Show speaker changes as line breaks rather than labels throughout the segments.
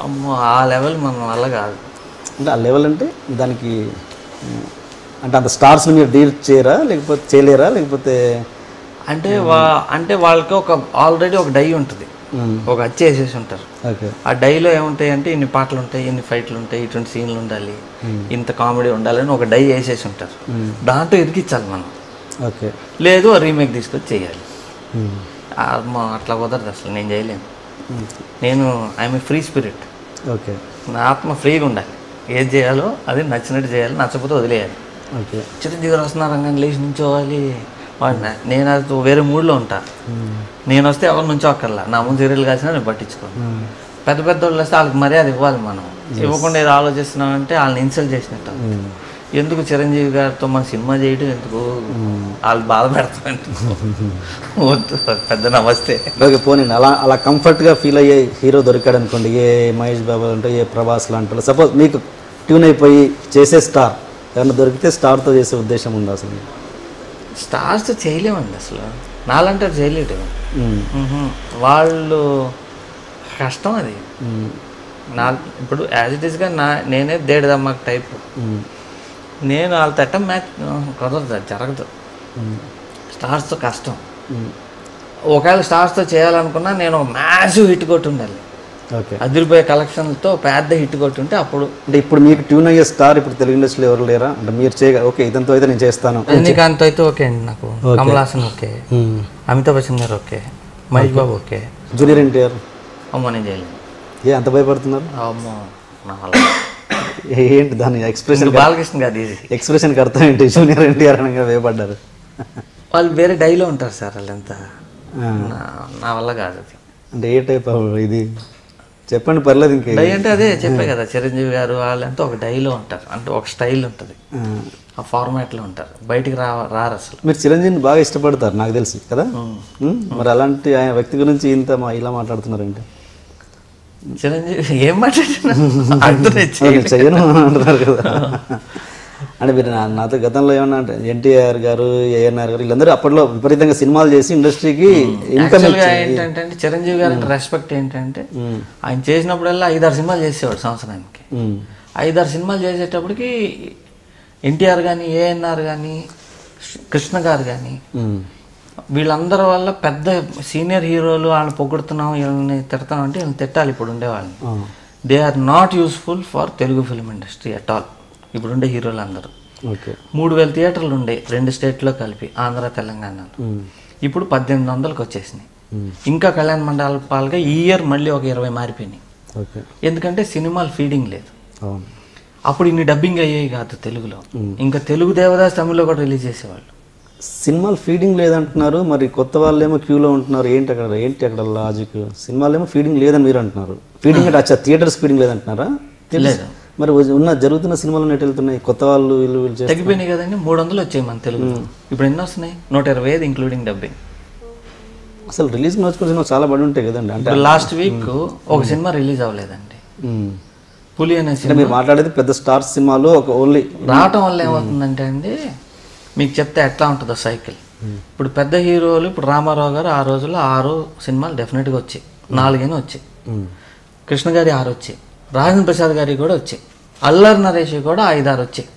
అమ్మో ఆ లెవెల్ మన వల్ల కాదు.
అంటే ఆ లెవెల్ అంటే దానికి అంటే అంత స్టార్స్ని మీరు డీల్ చేయరా లేకపోతే చేయలేరా లేకపోతే
అంటే అంటే వాళ్ళకి ఆల్రెడీ ఒక డై ఉంటుంది, ఒక అచ్చు వేసేసి ఉంటారు.
ఓకే.
ఆ డైలో ఏముంటాయి అంటే ఇన్ని పాటలు ఉంటాయి, ఇన్ని ఫైట్లు ఉంటాయి, ఇటువంటి సీన్లు ఉండాలి, ఇంత కామెడీ ఉండాలని ఒక డై వేసేసి ఉంటారు. దాంట్లో ఇరికించాలి మనం.
ఓకే.
లేదు రీమేక్ తీసుకొచ్చి చేయాలి. అట్లా కుదరదు అసలు, నేను చేయలేను. నేను I'm a free spirit.
Okay.
నా ఆత్మ ఫ్రీగా ఉండాలి, ఏది చేయాలో అది నచ్చినట్టు చేయాలి, నచ్చకపోతే వదిలేయాలి.
ఓకే.
చిరంజీవి గారు వస్తున్నారు రంగాన్ని లేచి నుంచోవాలి, నేను అది వేరే మూడ్లో ఉంటా. నేను వస్తే ఎవరి నుంచో అక్కర్లా, నా ముందు సీరియల్ కాల్సినా నేను పట్టించుకోను. పెద్ద పెద్ద వాళ్ళు వస్తే వాళ్ళకి మర్యాద ఇవ్వాలి. మనం ఇవ్వకుండా ఏదో ఆలోచిస్తున్నామంటే వాళ్ళని ఇన్సల్ట్ చేసినట్టు. ఎందుకు చిరంజీవి గారితో మన సినిమా చేయడం ఎందుకు, వాళ్ళు బాధ పెడతామంటే పెద్ద నమస్తే.
ఓకే. పోనీ అలా కంఫర్ట్గా ఫీల్ అయ్యే హీరో దొరికాడు అనుకోండి, ఏ మహేష్ బాబు అంటే ఏ ప్రభాస్ లాంటి, సపోజ్ మీకు ట్యూన్ అయిపోయి చేసే స్టార్ ఏమన్నా దొరికితే స్టార్తో చేసే ఉద్దేశం ఉందా అసలు?
స్టార్స్తో చేయలేమండి అసలు, నాలంటే చేయలేడు. వాళ్ళు కష్టం అది. ఇప్పుడు యాజ్ ఇట్ ఈస్గా నేనే దేడదమ్మా టైప్. నేను వాళ్ళ తట్ట మ్యాచ్ కుదరదు, అది జరగదు. స్టార్స్తో కష్టం. ఒకవేళ స్టార్స్తో చేయాలనుకున్నా నేను మ్యాసివ్ హిట్ కొట్టి ఉండాలి.
ఓకే.
అదిరిపోయే కలెక్షన్లతో పెద్ద హిట్ కొట్టుంటే అప్పుడు.
అంటే ఇప్పుడు మీకు ట్యూన్ అయ్యే స్టార్ ఇప్పుడు తెలుగు ఇండస్ట్రీలో ఎవరు లేరా? అంటే మీరు ఓకే ఇదంతా అయితే నేను చేస్తాను.
రజనీకాంత్ అయితే ఓకే అండి నాకు, కమల్ హాసన్ ఓకే, అమితాబ్ బచ్చన్ గారు okay, Mahesh Babu okay.
Junior NTR
అమ్మో నేను చేయలేను.
అంత భయపడుతున్నారు?
అమ్మో నా వల్ల.
ఏంటి దాని ఎక్స్ప్రెషన్?
బాలకృష్ణ గారు ఈజీ.
ఎక్స్ప్రెషన్కి అర్థం ఏంటి? జూనియర్ ఎన్టీఆర్ అనగా భయపడ్డారు.
వాళ్ళు వేరే డైలో ఉంటారు సార్, వాళ్ళంతా నా వల్ల కాదు అది.
అంటే ఏ టైప్ ఇది చెప్పండి, పర్లేదు. ఇంకా
డై అంటే అదే చెప్పే కదా, చిరంజీవి గారు వాళ్ళంతా ఒక డైలో ఉంటారు, అంటే ఒక స్టైల్ ఉంటుంది, ఆ ఫార్మాట్లో ఉంటారు, బయటికి రారు అసలు. మీరు
చిరంజీవిని బాగా ఇష్టపడతారు నాకు తెలిసి కదా. మరి అలాంటి ఆయన వ్యక్తి గురించి ఇలా మాట్లాడుతున్నారంటే
చిరంజీవి ఏం మాట్లాడుతున్నారు
చెయ్యను అంటున్నారు కదా. అంటే మీరు నాతో గతంలో ఏమన్నా అంటే ఎన్టీఆర్ గారు, ఏఎన్ఆర్ గారు వీళ్ళందరూ అప్పట్లో విపరీతంగా సినిమాలు చేసి ఇండస్ట్రీకి ఇన్కమ్.
ఏంటంటే చిరంజీవి గారి రెస్పెక్ట్ ఏంటంటే ఆయన చేసినప్పుడల్లా 5-6 సినిమాలు చేసేవాడు సంవత్సరానికి. 5-6 సినిమాలు చేసేటప్పటికి ఎన్టీఆర్ కానీ, ఏఎన్ఆర్ కానీ, కృష్ణ గారు కానీ వీళ్ళందరి వల్ల పెద్ద సీనియర్ హీరోలు వాళ్ళని పొగుడుతున్నాం, వీళ్ళని తిడతాం అంటే వీళ్ళని తిట్టాలి. ఇప్పుడు ఉండేవాళ్ళని they are not useful for Telugu film industry at all. ఇప్పుడుండే హీరోలు అందరూ 3000 థియేటర్లు ఉండే 2 స్టేట్లో కలిపి, ఆంధ్ర తెలంగాణలో. ఇప్పుడు 1800కి వచ్చేసినాయి. ఇంకా కళ్యాణ మండపాలుగా ఈ ఇయర్ మళ్ళీ ఒక 20 మారిపోయినాయి. ఎందుకంటే సినిమాలు ఫీడింగ్ లేదు. అప్పుడు ఇన్ని డబ్బింగ్ అయ్యాయి కాదు తెలుగులో, ఇంకా తెలుగు దేవదాస్ తమిళ్లో కూడా రిలీజ్ చేసేవాళ్ళు.
సినిమాలు ఫీడింగ్ లేదంటున్నారు, మరి కొత్త వాళ్ళు ఏమో క్యూలో ఉంటున్నారు. ఏంటి అక్కడ లాజిక్? సినిమాలు ఏమో ఫీడింగ్ లేదని మీరు అంటున్నారు. ఫీడింగ్ అంటే అచ్చా థియేటర్స్ ఫీడింగ్ లేదంటున్నారా?
లేదు.
మరి జరుగుతున్న సినిమాలు ఎటు వెళ్తున్నాయి? కొత్త వాళ్ళు వీళ్ళు
తగ్గిపోయినాయి కదండి. 300 వచ్చాయి మన తెలుగు. ఇప్పుడు ఎన్ని వస్తున్నాయి? 125 ఇంక్లూడింగ్ డబ్బింగ్.
అసలు రిలీజ్ నోచుకున్న చాలా పడి ఉంటాయి కదండి. అంటే
లాస్ట్ వీక్ ఒక సినిమా రిలీజ్ అవ్వలేదండి, పులి అనే సినిమా.
మీరు మాట్లాడేది పెద్ద స్టార్ సినిమాలు ఒక ఓన్లీ
రావటం వల్ల ఏమవుతుందంటే అండి, మీకు చెప్తే ఎట్లా ఉంటుందో సైకిల్. ఇప్పుడు పెద్ద హీరోలు, ఇప్పుడు రామారావు గారు ఆ రోజుల్లో 6 సినిమాలు డెఫినెట్గా వచ్చాయి, 4 వచ్చాయి. కృష్ణ గారి 6 వచ్చాయి, రాజేంద్ర ప్రసాద్ గారికి కూడా వచ్చాయి, అల్లరి నరేష్ కూడా 5-6 వచ్చాయి.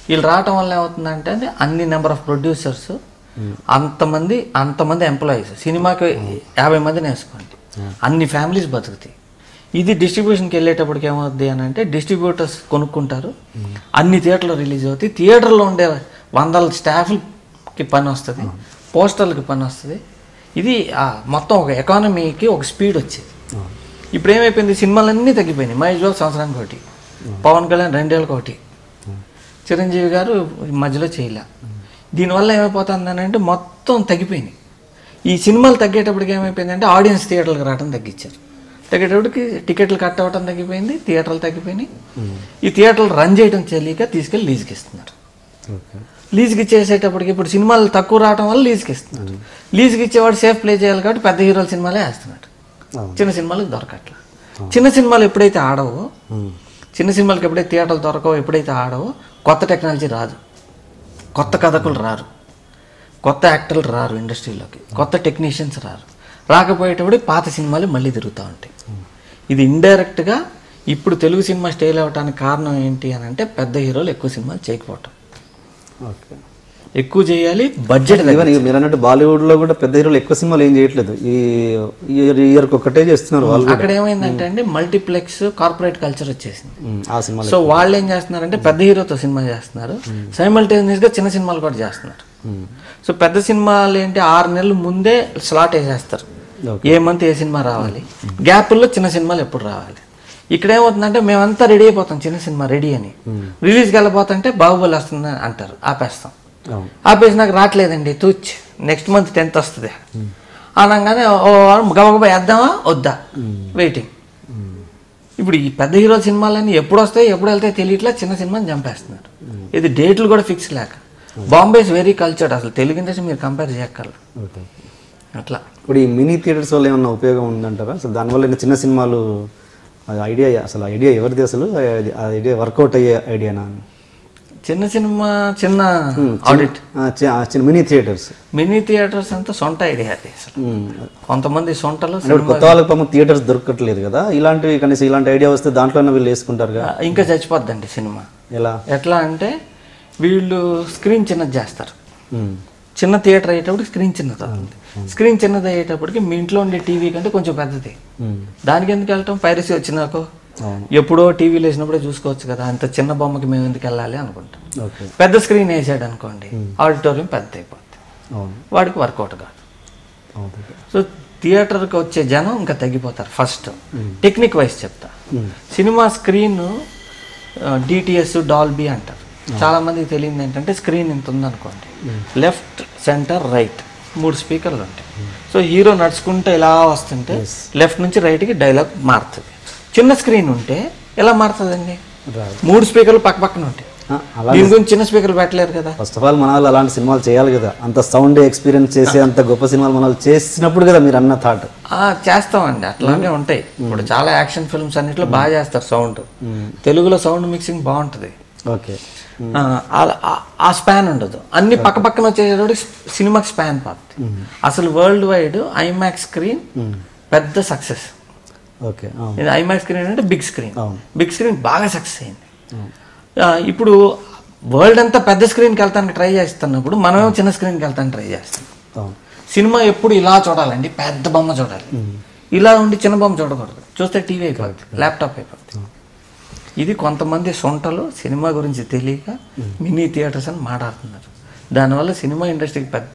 వీళ్ళు రావటం వల్ల ఏమవుతుందంటే అండి, అన్ని నెంబర్ ఆఫ్ ప్రొడ్యూసర్స్, అంతమంది ఎంప్లాయీస్, సినిమాకి 50 మందిని వేసుకోండి, అన్ని ఫ్యామిలీస్ బతుకుతాయి. ఇది డిస్ట్రిబ్యూషన్కి వెళ్ళేటప్పటికి ఏమవుద్ది అని అంటే, డిస్ట్రిబ్యూటర్స్ కొనుక్కుంటారు, అన్ని థియేటర్లో రిలీజ్ అవుతాయి, థియేటర్లో ఉండే 100 స్టాఫ్కి పని వస్తుంది, పోస్టర్లకి పని వస్తుంది. ఇది మొత్తం ఒక ఎకానమీకి ఒక స్పీడ్ వచ్చేది. ఇప్పుడు ఏమైపోయింది, సినిమాలన్నీ తగ్గిపోయినాయి. మహేష్ బాబు సంవత్సరానికి ఒకటి, పవన్ కళ్యాణ్ 2 ఏళ్ళకి ఒకటి, చిరంజీవి గారు మధ్యలో చేయలే. దీనివల్ల ఏమైపోతుంది అంటే మొత్తం తగ్గిపోయినాయి. ఈ సినిమాలు తగ్గేటప్పటికి ఏమైపోయిందంటే ఆడియన్స్ థియేటర్లకు రావడం తగ్గించారు. తగ్గేటప్పటికి టికెట్లు కట్ అవ్వడం తగ్గిపోయింది, థియేటర్లు తగ్గిపోయినాయి. ఈ థియేటర్లు రన్ చేయడం తెలియక తీసుకెళ్ళి లీజుకి ఇస్తున్నారు. లీజుకి ఇచ్చేసేటప్పటికి ఇప్పుడు సినిమాలు తక్కువ రావడం వల్ల లీజుకి ఇస్తున్నారు. లీజుకి ఇచ్చేవాడు సేఫ్ ప్లే చేయాలి కాబట్టి పెద్ద హీరోల సినిమాలే వేస్తున్నాడు, చిన్న సినిమాలకు దొరకట్లా. చిన్న సినిమాలు ఎప్పుడైతే ఆడవో, చిన్న సినిమాలకు ఎప్పుడైతే థియేటర్లు దొరకవో, ఎప్పుడైతే ఆడవో, కొత్త టెక్నాలజీ రాదు, కొత్త కథకులు రారు, కొత్త యాక్టర్లు రారు ఇండస్ట్రీలోకి, కొత్త టెక్నీషియన్స్ రారు. రాకపోయేటప్పుడు పాత సినిమాలు మళ్ళీ తిరుగుతూ ఉంటాయి. ఇది ఇండైరెక్ట్గా ఇప్పుడు తెలుగు సినిమా స్టైల్ అవ్వడానికి కారణం ఏంటి అని అంటే పెద్ద హీరోలు ఎక్కువ సినిమాలు చేయకపోవటం.
ఓకే,
ఎక్కువ చేయాలి, బడ్జెట్.
ఈవెన్ మీరు అన్నట్టు బాలీవుడ్లో కూడా పెద్ద హీరోలు ఎక్కువ సినిమాలు ఏం చేయట్లేదు, ఈ ఇయర్కి ఒక్కటే చేస్తున్నారు వాళ్ళు.
అక్కడ ఏమైందంటే అండి మల్టీప్లెక్స్ కార్పొరేట్ కల్చర్ వచ్చేసింది.
ఆ సినిమాలు
సో వాళ్ళు ఏం చేస్తున్నారంటే పెద్ద హీరోతో సినిమా చేస్తున్నారు, సైమల్టేనియస్గా చిన్న సినిమాలు కూడా చేస్తున్నారు. సో పెద్ద సినిమాలు ఏంటి 6 నెలలు ముందే స్లాట్ వేసేస్తారు, ఏ మంత్ ఏ సినిమా రావాలి, గ్యాప్ల్లో చిన్న సినిమాలు ఎప్పుడు రావాలి. ఇక్కడ ఏమవుతుందంటే మేమంతా రెడీ అయిపోతాం, చిన్న సినిమా రెడీ అని, రిలీజ్కి వెళ్ళిపోతుంటే బాహుబలి వస్తుంది అంటారు, ఆపేస్తాం. ఆపేసి నాకు రావట్లేదండి తూచ్ నెక్స్ట్ మంత్ 10th వస్తుంది అనగానే ఓ గబగబా వేద్దామా వద్దా వెయిటింగ్. ఇప్పుడు ఈ పెద్ద హీరో సినిమాలన్నీ ఎప్పుడు వస్తాయి ఎప్పుడు వెళ్తాయి తెలియట్లా, చిన్న సినిమాని చంపేస్తున్నారు. ఇది డేట్లు కూడా ఫిక్స్ లేక. బాంబే ఇస్ వెరీ కల్చర్డ్, అసలు తెలుగు ఇండస్ట్రీ మీరు కంపేర్ చేయగలరు అట్లా.
ఇప్పుడు ఈ మినీ థియేటర్స్ వల్ల ఏమన్నా ఉపయోగం ఉందంటారా? అసలు దానివల్ల చిన్న సినిమాలు ఐడియా, అసలు ఐడియా ఎవరిది, అసలు ఐడియా వర్కౌట్ అయ్యే ఐడియానా?
చిన్న సినిమా చిన్న ఆడిట్
మినీ థియేటర్స్
అంతా సొంత ఐడియా అది. అసలు కొంతమంది సొంటలు
కొత్త వాళ్ళకి థియేటర్స్ దొరకట్లేదు కదా, ఇలాంటివి కనీసం ఇలాంటి ఐడియా వస్తే దాంట్లోనే వీళ్ళు వేసుకుంటారు కదా.
ఇంకా చచ్చిపోద్దండి సినిమా. ఎట్లా అంటే వీళ్ళు స్క్రీన్ చిన్నది చేస్తారు, చిన్న థియేటర్ అయ్యేటప్పుడు స్క్రీన్ చిన్నది అవుతుంది. స్క్రీన్ చిన్నది అయ్యేటప్పటికి మీ ఇంట్లో ఉండే టీవీ కంటే కొంచెం పెద్దది, దానికి ఎందుకు వెళ్ళటం, పైరసీ వచ్చినాకో ఎప్పుడో టీవీలో వేసినప్పుడే చూసుకోవచ్చు కదా, అంత చిన్న బొమ్మకి మేము ఎందుకు వెళ్ళాలి అనుకుంటాం. పెద్ద స్క్రీన్ వేసాడు అనుకోండి ఆడిటోరియం పెద్ద అయిపోద్ది, వాడికి వర్కౌట్ కాదు. సో థియేటర్కి వచ్చే జనం ఇంకా తగ్గిపోతారు. ఫస్ట్ టెక్నిక్ వైజ్ చెప్తా, సినిమా స్క్రీన్ డిటిఎస్ డాల్బీ అంటారు. చాలా మందికి తెలియదు ఏంటంటే స్క్రీన్ ఇంత ఉందనుకోండి, లెఫ్ట్ సెంటర్ రైట్ 3 స్పీకర్లు ఉంటాయి. సో హీరో నడుచుకుంటే ఇలా వస్తుంటే లెఫ్ట్ నుంచి రైట్కి డైలాగ్ మారుతుంది. చిన్న స్క్రీన్ ఉంటే ఎలా మారుతుందండి, 3 స్పీకర్లు పక్క పక్కన ఉంటాయి, దీని గురించి చిన్న స్పీకర్లు పెట్టలేరు కదా.
ఫస్ట్ ఆఫ్ ఆల్ మన వాళ్ళు అలాంటి సినిమాలు చేయాలి కదా, అంత సౌండ్ ఎక్స్పీరియన్స్ చేసి అంత గొప్ప సినిమాలు మన వాళ్ళు చేసినప్పుడు కదా మీరు అన్న థాట్.
చేస్తామండి, అట్లానే ఉంటాయి. ఇప్పుడు చాలా యాక్షన్ ఫిల్మ్స్ అన్నిట్లో బాగా చేస్తారు సౌండ్, తెలుగులో సౌండ్ మిక్సింగ్ బాగుంటుంది.
ఓకే,
ఆ స్పాన్ ఉండదు, అన్ని పక్క పక్కన వచ్చేటప్పుడు సినిమాకి స్పాన్ పోతుంది. అసలు వరల్డ్ వైడ్ ఐమాక్స్ స్క్రీన్ పెద్ద సక్సెస్.
ఓకే,
ఐమాక్స్ స్క్రీన్ అంటే బిగ్ స్క్రీన్ బాగా సక్సెస్ అయింది. ఇప్పుడు వరల్డ్ అంతా పెద్ద స్క్రీన్కి వెళ్తానికి ట్రై చేస్తున్నప్పుడు మనమేమో చిన్న స్క్రీన్కి వెళ్తానికి ట్రై చేస్తాం. సినిమా ఎప్పుడు ఇలా చూడాలండి, పెద్ద బొమ్మ చూడాలి, ఇలా ఉండి చిన్న బొమ్మ చూడకూడదు, చూస్తే టీవీ అయిపోతుంది, ల్యాప్టాప్ అయిపోతుంది. ఇది కొంతమంది సొంటలు సినిమా గురించి తెలియక మినీ థియేటర్స్ అని మాట్లాడుతున్నారు. దానివల్ల సినిమా ఇండస్ట్రీకి పెద్ద